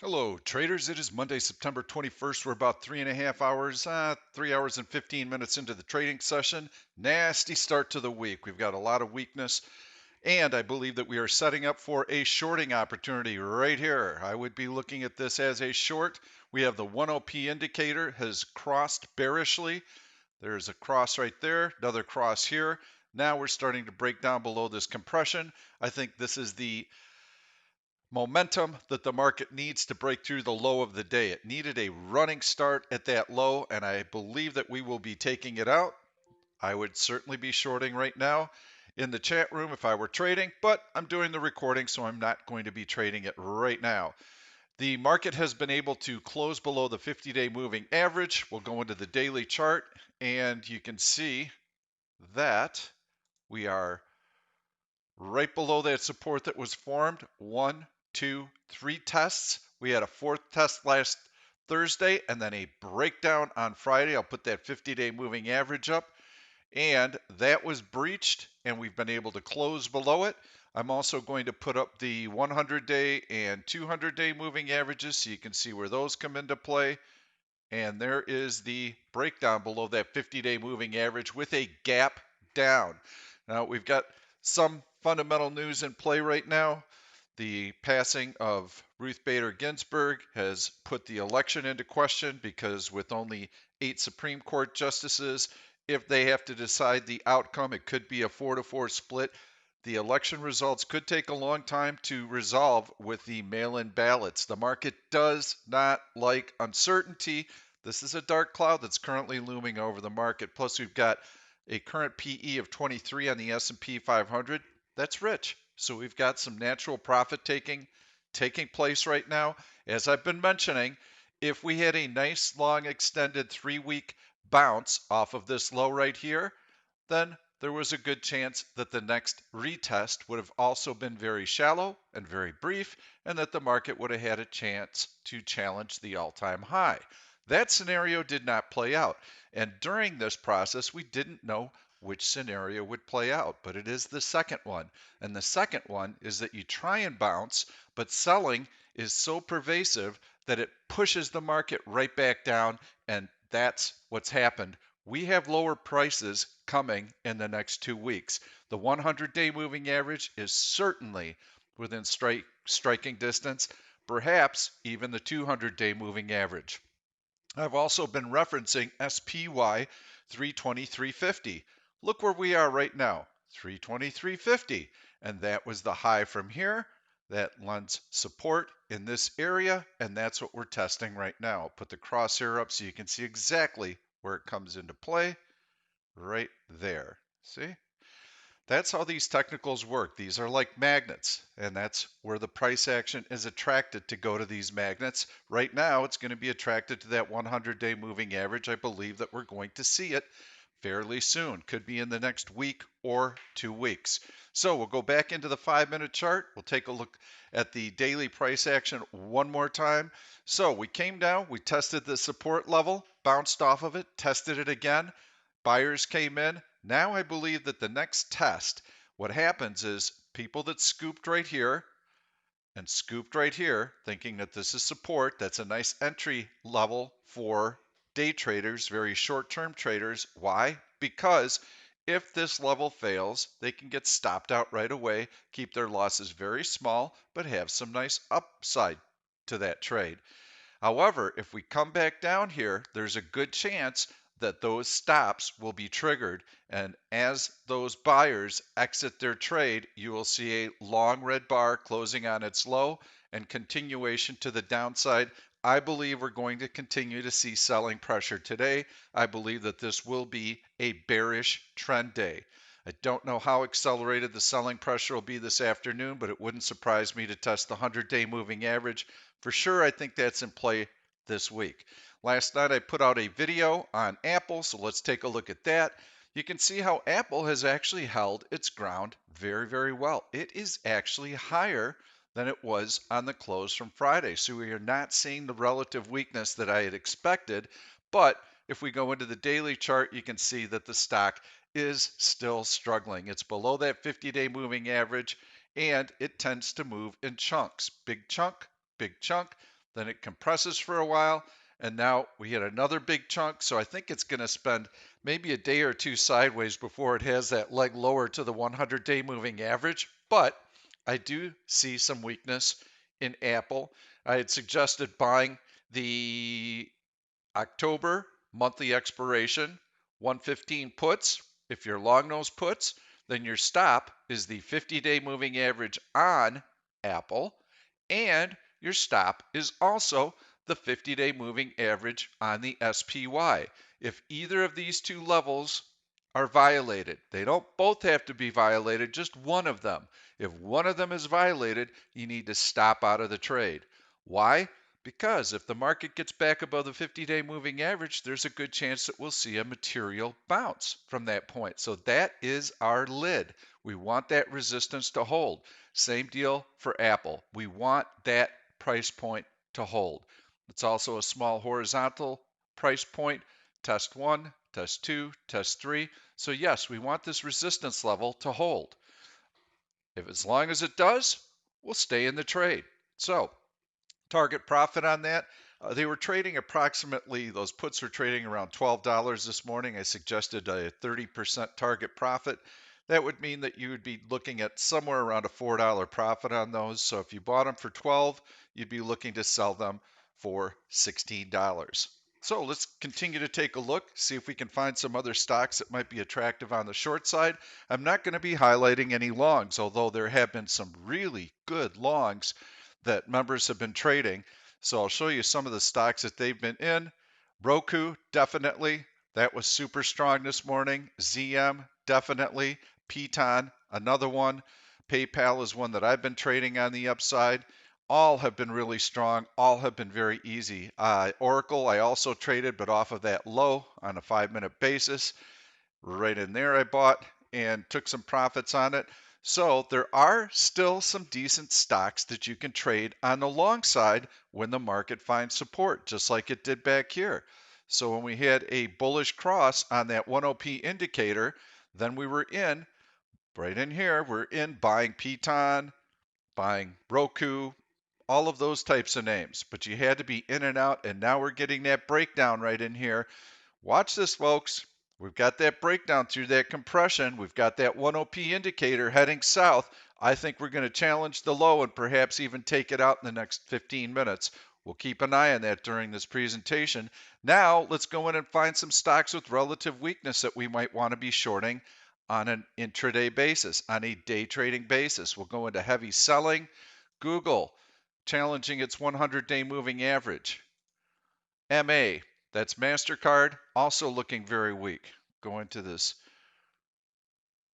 Hello, traders. It is Monday, September 21st. We're about 3.5 hours, 3 hours and 15 minutes into the trading session. Nasty start to the week. We've got a lot of weakness, and I believe that we are setting up for a shorting opportunity right here. I would be looking at this as a short. We have the 10P indicator has crossed bearishly. There's a cross right there, another cross here. Now we're starting to break down below this compression. I think this is the momentum that the market needs to break through the low of the day. It needed a running start at that low, and I believe that we will be taking it out. I would certainly be shorting right now in the chat room if I were trading, but I'm doing the recording, so I'm not going to be trading it right now. The market has been able to close below the 50-day moving average. We'll go into the daily chart, and you can see that we are right below that support that was formed. One, two, three tests. We had a fourth test last Thursday and then a breakdown on Friday. I'll put that 50-day moving average up, and that was breached, and we've been able to close below it. I'm also going to put up the 100-day and 200-day moving averages so you can see where those come into play. And there is the breakdown below that 50-day moving average with a gap down. Now we've got some fundamental news in play right now. The passing of Ruth Bader Ginsburg has put the election into question because with only 8 Supreme Court justices, if they have to decide the outcome, it could be a 4-4 split. The election results could take a long time to resolve with the mail-in ballots. The market does not like uncertainty. This is a dark cloud that's currently looming over the market. Plus, we've got a current PE of 23 on the S&P 500. That's rich. So we've got some natural profit taking place right now. As I've been mentioning, if we had a nice long extended 3-week bounce off of this low right here, then there was a good chance that the next retest would have also been very shallow and very brief, and that the market would have had a chance to challenge the all-time high. That scenario did not play out. And during this process, we didn't know which scenario would play out, but it is the second one. And the second one is that you try and bounce, but selling is so pervasive that it pushes the market right back down, and that's what's happened. We have lower prices coming in the next 2 weeks. The 100-day moving average is certainly within striking distance, perhaps even the 200-day moving average. I've also been referencing SPY 323.50. Look where we are right now, 323.50. And that was the high from here. That lends support in this area, and that's what we're testing right now. I'll put the crosshair up so you can see exactly where it comes into play right there. See? That's how these technicals work. These are like magnets, and that's where the price action is attracted to go to these magnets. Right now, it's going to be attracted to that 100-day moving average. I believe that we're going to see it fairly soon. Could be in the next week or 2 weeks. So we'll go back into the 5-minute chart. We'll take a look at the daily price action one more time. So we came down, we tested the support level, bounced off of it, tested it again. Buyers came in. Now I believe that the next test, what happens is people that scooped right here and scooped right here, thinking that this is support, that's a nice entry level for day traders, very short-term traders. Why? Because if this level fails, they can get stopped out right away, keep their losses very small, but have some nice upside to that trade. However, if we come back down here, there's a good chance that those stops will be triggered. And as those buyers exit their trade, you will see a long red bar closing on its low and continuation to the downside. I believe we're going to continue to see selling pressure today. I believe that this will be a bearish trend day. I don't know how accelerated the selling pressure will be this afternoon, but it wouldn't surprise me to test the 100-day moving average. For sure, I think that's in play this week. Last night I put out a video on Apple, so let's take a look at that. You can see how Apple has actually held its ground very, very well. It is actually higher than it was on the close from Friday. So we are not seeing the relative weakness that I had expected. But if we go into the daily chart, you can see that the stock is still struggling. It's below that 50-day moving average, and it tends to move in chunks. Big chunk, big chunk. then it compresses for a while, and now we hit another big chunk. So I think it's going to spend maybe a day or two sideways before it has that leg lower to the 100-day moving average. But I do see some weakness in Apple. I had suggested buying the October monthly expiration 115 puts. If you're long those puts, then your stop is the 50-day moving average on Apple, and your stop is also the 50-day moving average on the SPY. If either of these two levels are violated, they don't both have to be violated, just one of them. If one of them is violated, you need to stop out of the trade. Why? Because if the market gets back above the 50-day moving average, there's a good chance that we'll see a material bounce from that point. So that is our lid. We want that resistance to hold. Same deal for Apple. We want that price point to hold. It's also a small horizontal price point. Test 1, test 2, test 3. So yes, we want this resistance level to hold. If as long as it does, we'll stay in the trade. So target profit on that. They were trading approximately, those puts were trading around $12 this morning. I suggested a 30% target profit. That would mean that you would be looking at somewhere around a $4 profit on those. So if you bought them for 12, you'd be looking to sell them for $16. So let's continue to take a look, see if we can find some other stocks that might be attractive on the short side. I'm not going to be highlighting any longs, although there have been some really good longs that members have been trading. So I'll show you some of the stocks that they've been in. Roku, definitely. That was super strong this morning. ZM, definitely. Piton, another one. PayPal is one that I've been trading on the upside. All have been really strong. All have been very easy. Oracle, I also traded, but off of that low on a 5-minute basis. Right in there, I bought and took some profits on it. So there are still some decent stocks that you can trade on the long side when the market finds support, just like it did back here. So when we had a bullish cross on that 10P indicator, then we were in, right in here, we're in buying Piton, buying Roku, all of those types of names. But you had to be in and out, and now we're getting that breakdown right in here. Watch this, folks. We've got that breakdown through that compression. We've got that 10P indicator heading south. I think we're going to challenge the low and perhaps even take it out in the next 15 minutes. We'll keep an eye on that during this presentation. Now, let's go in and find some stocks with relative weakness that we might want to be shorting on an intraday basis, on a day trading basis. We'll go into heavy selling. Google, challenging its 100-day moving average. MA, that's MasterCard, also looking very weak. Go into this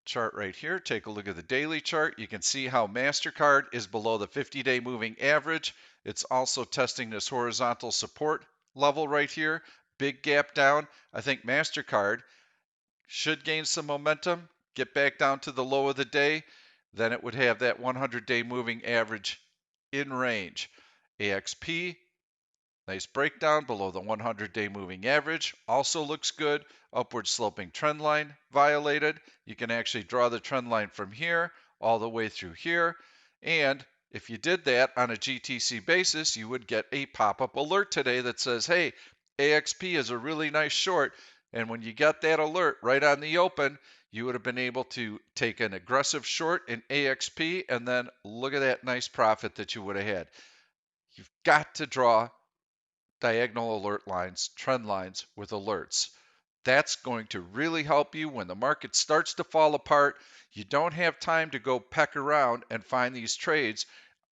chart right here. Take a look at the daily chart. You can see how MasterCard is below the 50-day moving average. It's also testing this horizontal support level right here. Big gap down. I think MasterCard should gain some momentum, get back down to the low of the day. Then it would have that 100-day moving average in range. AXP, nice breakdown below the 100-day moving average. Also looks good. Upward sloping trend line violated. You can actually draw the trend line from here all the way through here. And if you did that on a GTC basis, you would get a pop-up alert today that says, hey, AXP is a really nice short. And when you got that alert right on the open, you would have been able to take an aggressive short in AXP, and then look at that nice profit that you would have had. You've got to draw diagonal alert lines, trend lines with alerts. That's going to really help you when the market starts to fall apart. You don't have time to go peck around and find these trades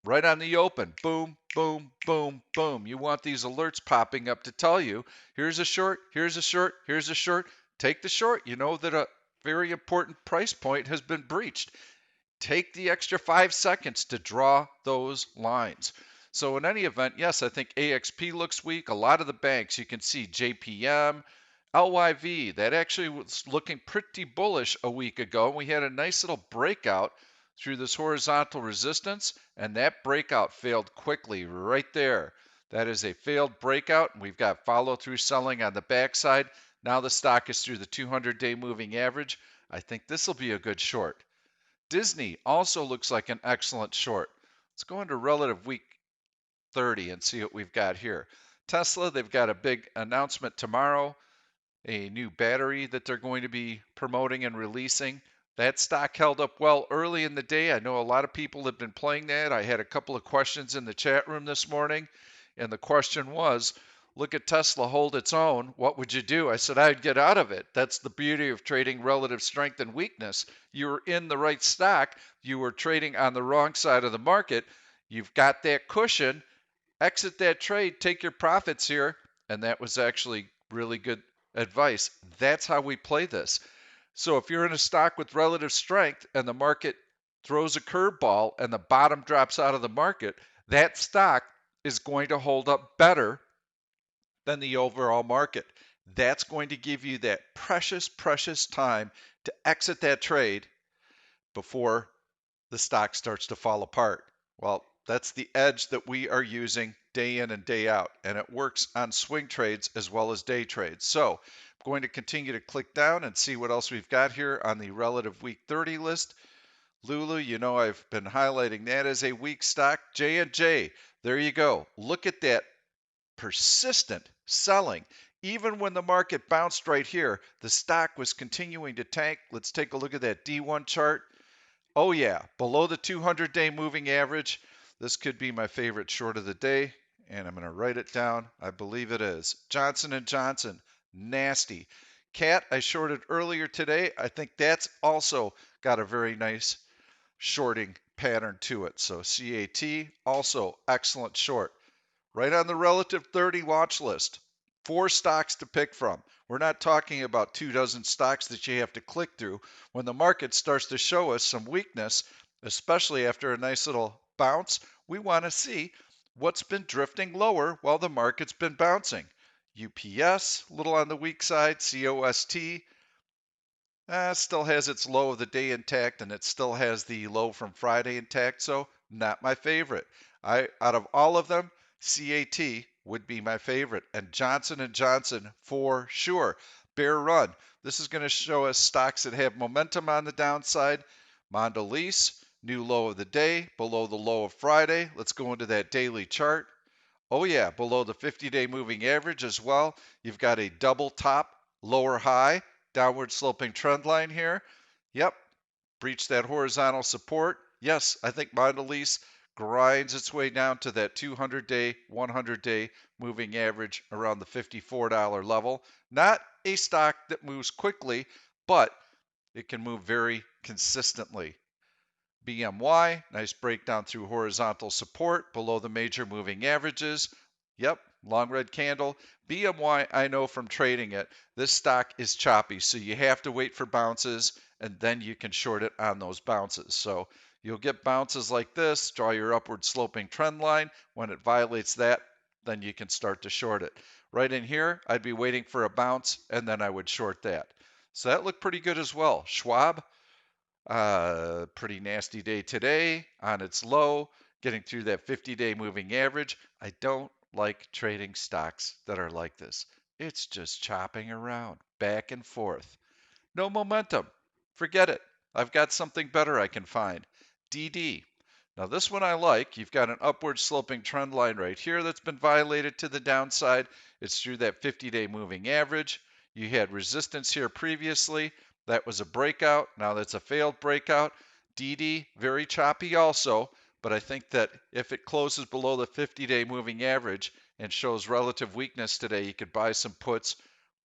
right on the open. Boom, boom, boom, boom. You want these alerts popping up to tell you, here's a short, here's a short, here's a short. Take the short. You know that a very important price point has been breached. Take the extra 5 seconds to draw those lines. So in any event, yes, I think AXP looks weak. A lot of the banks, you can see JPM, LYV, that actually was looking pretty bullish a week ago. We had a nice little breakout through this horizontal resistance, and that breakout failed quickly right there. That is a failed breakout. We've got follow-through selling on the backside. Now the stock is through the 200-day moving average. I think this will be a good short. Disney also looks like an excellent short. Let's go into relative weak 30 and see what we've got here. Tesla, they've got a big announcement tomorrow, a new battery that they're going to be promoting and releasing. That stock held up well early in the day. I know a lot of people have been playing that. I had a couple of questions in the chat room this morning, and the question was, look at Tesla hold its own. What would you do? I said, I'd get out of it. That's the beauty of trading relative strength and weakness. You were in the right stock. You were trading on the wrong side of the market. You've got that cushion. Exit that trade, take your profits here. And that was actually really good advice. That's how we play this. So if you're in a stock with relative strength and the market throws a curveball and the bottom drops out of the market, that stock is going to hold up better than the overall market. That's going to give you that precious, precious time to exit that trade before the stock starts to fall apart. Well, that's the edge that we are using day in and day out, and it works on swing trades as well as day trades. So I'm going to continue to click down and see what else we've got here on the relative week 30 list. Lulu, you know I've been highlighting that as a weak stock. J&J, there you go. Look at that persistent selling. Even when the market bounced right here, the stock was continuing to tank. Let's take a look at that D1 chart. Oh yeah, below the 200-day moving average. This could be my favorite short of the day, and I'm going to write it down. I believe it is. Johnson & Johnson, nasty. Cat, I shorted earlier today. I think that's also got a very nice shorting pattern to it. So CAT, also excellent short. Right on the relative 30 watch list. 4 stocks to pick from. We're not talking about 24 stocks that you have to click through. When the market starts to show us some weakness, especially after a nice little bounce, we want to see what's been drifting lower while the market's been bouncing. UPS, a little on the weak side. COST, still has its low of the day intact, and it still has the low from Friday intact, so not my favorite. Out of all of them, CAT would be my favorite, and Johnson & Johnson for sure. Bear run. This is going to show us stocks that have momentum on the downside. Mondelez, new low of the day, below the low of Friday. Let's go into that daily chart. Oh yeah, below the 50-day moving average as well. You've got a double top, lower high, downward sloping trend line here. Yep, breached that horizontal support. Yes, I think Mondelez grinds its way down to that 200-day, 100-day moving average around the $54 level. Not a stock that moves quickly, but it can move very consistently. BMY, nice breakdown through horizontal support below the major moving averages. Yep, long red candle. BMY, I know from trading it, this stock is choppy, so you have to wait for bounces, and then you can short it on those bounces. So you'll get bounces like this, draw your upward sloping trend line. When it violates that, then you can start to short it. Right in here, I'd be waiting for a bounce, and then I would short that. So that looked pretty good as well. Schwab, pretty nasty day today on its low, getting through that 50-day moving average. I don't like trading stocks that are like this. It's just chopping around, back and forth. No momentum. Forget it. I've got something better I can find. DD. Now this one I like. You've got an upward sloping trend line right here that's been violated to the downside. It's through that 50-day moving average. You had resistance here previously. That was a breakout. Now that's a failed breakout. DD, very choppy also, but I think that if it closes below the 50-day moving average and shows relative weakness today, you could buy some puts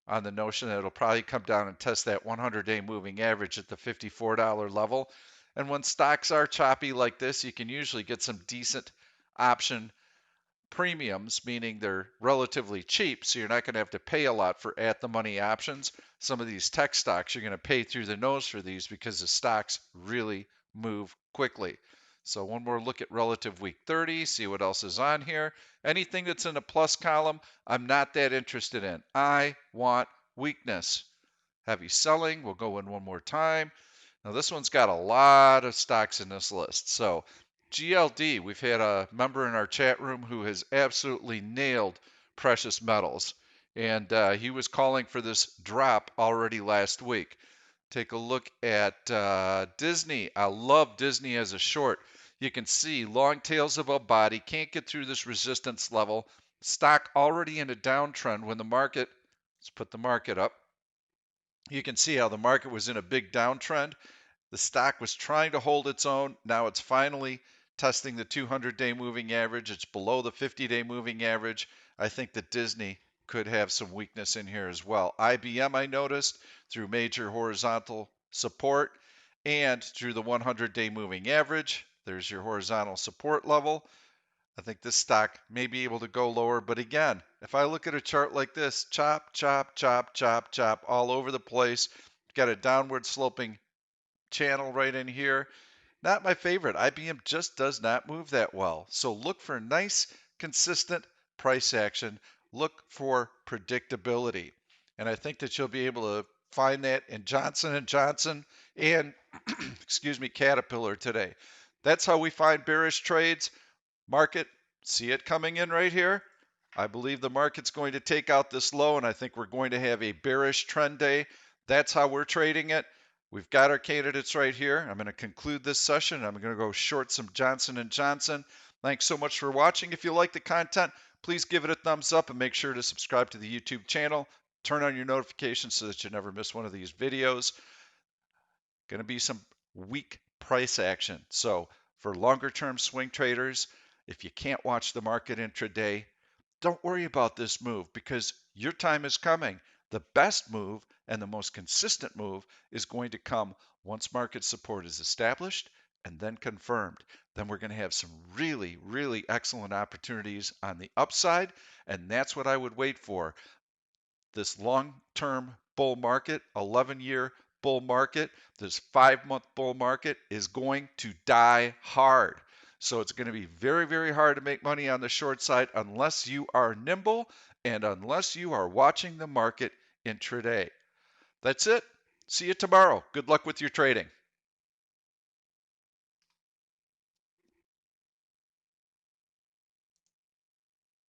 on the notion that it'll probably come down and test that 100-day moving average at the $54 level. And when stocks are choppy like this, you can usually get some decent option premiums, meaning they're relatively cheap, so you're not going to have to pay a lot for at-the-money options. Some of these tech stocks, you're going to pay through the nose for these because the stocks really move quickly. So one more look at relative week 30, see what else is on here. Anything that's in a plus column, I'm not that interested in. I want weakness. Heavy selling, we'll go in one more time. Now this one's got a lot of stocks in this list. So GLD, we've had a member in our chat room who has absolutely nailed precious metals. And he was calling for this drop already last week. Take a look at Disney. I love Disney as a short. You can see long tails above body, can't get through this resistance level. Stock already in a downtrend when the market, let's put the market up. You can see how the market was in a big downtrend. The stock was trying to hold its own. Now it's finally testing the 200-day moving average. It's below the 50-day moving average. I think that Disney could have some weakness in here as well. IBM, I noticed, through major horizontal support and through the 100-day moving average. There's your horizontal support level. I think this stock may be able to go lower, but again, if I look at a chart like this, chop, chop, chop, chop, chop, all over the place, got a downward sloping channel right in here. Not my favorite. IBM just does not move that well. So look for nice, consistent price action. Look for predictability. And I think that you'll be able to find that in Johnson & Johnson and, excuse me, Caterpillar today. That's how we find bearish trades. Market, see it coming in right here. I believe the market's going to take out this low, and I think we're going to have a bearish trend day. That's how we're trading it. We've got our candidates right here. I'm going to conclude this session. I'm going to go short some Johnson & Johnson. Thanks so much for watching. If you like the content, please give it a thumbs up and make sure to subscribe to the YouTube channel. Turn on your notifications so that you never miss one of these videos. Going to be some weak price action. So for longer term swing traders, if you can't watch the market intraday, don't worry about this move because your time is coming. The best move and the most consistent move is going to come once market support is established and then confirmed. Then we're going to have some really, really excellent opportunities on the upside, and that's what I would wait for. This long-term bull market, 11-year bull market, this 5-month bull market is going to die hard. So it's going to be very, very hard to make money on the short side unless you are nimble and unless you are watching the market intraday. That's it. See you tomorrow. Good luck with your trading.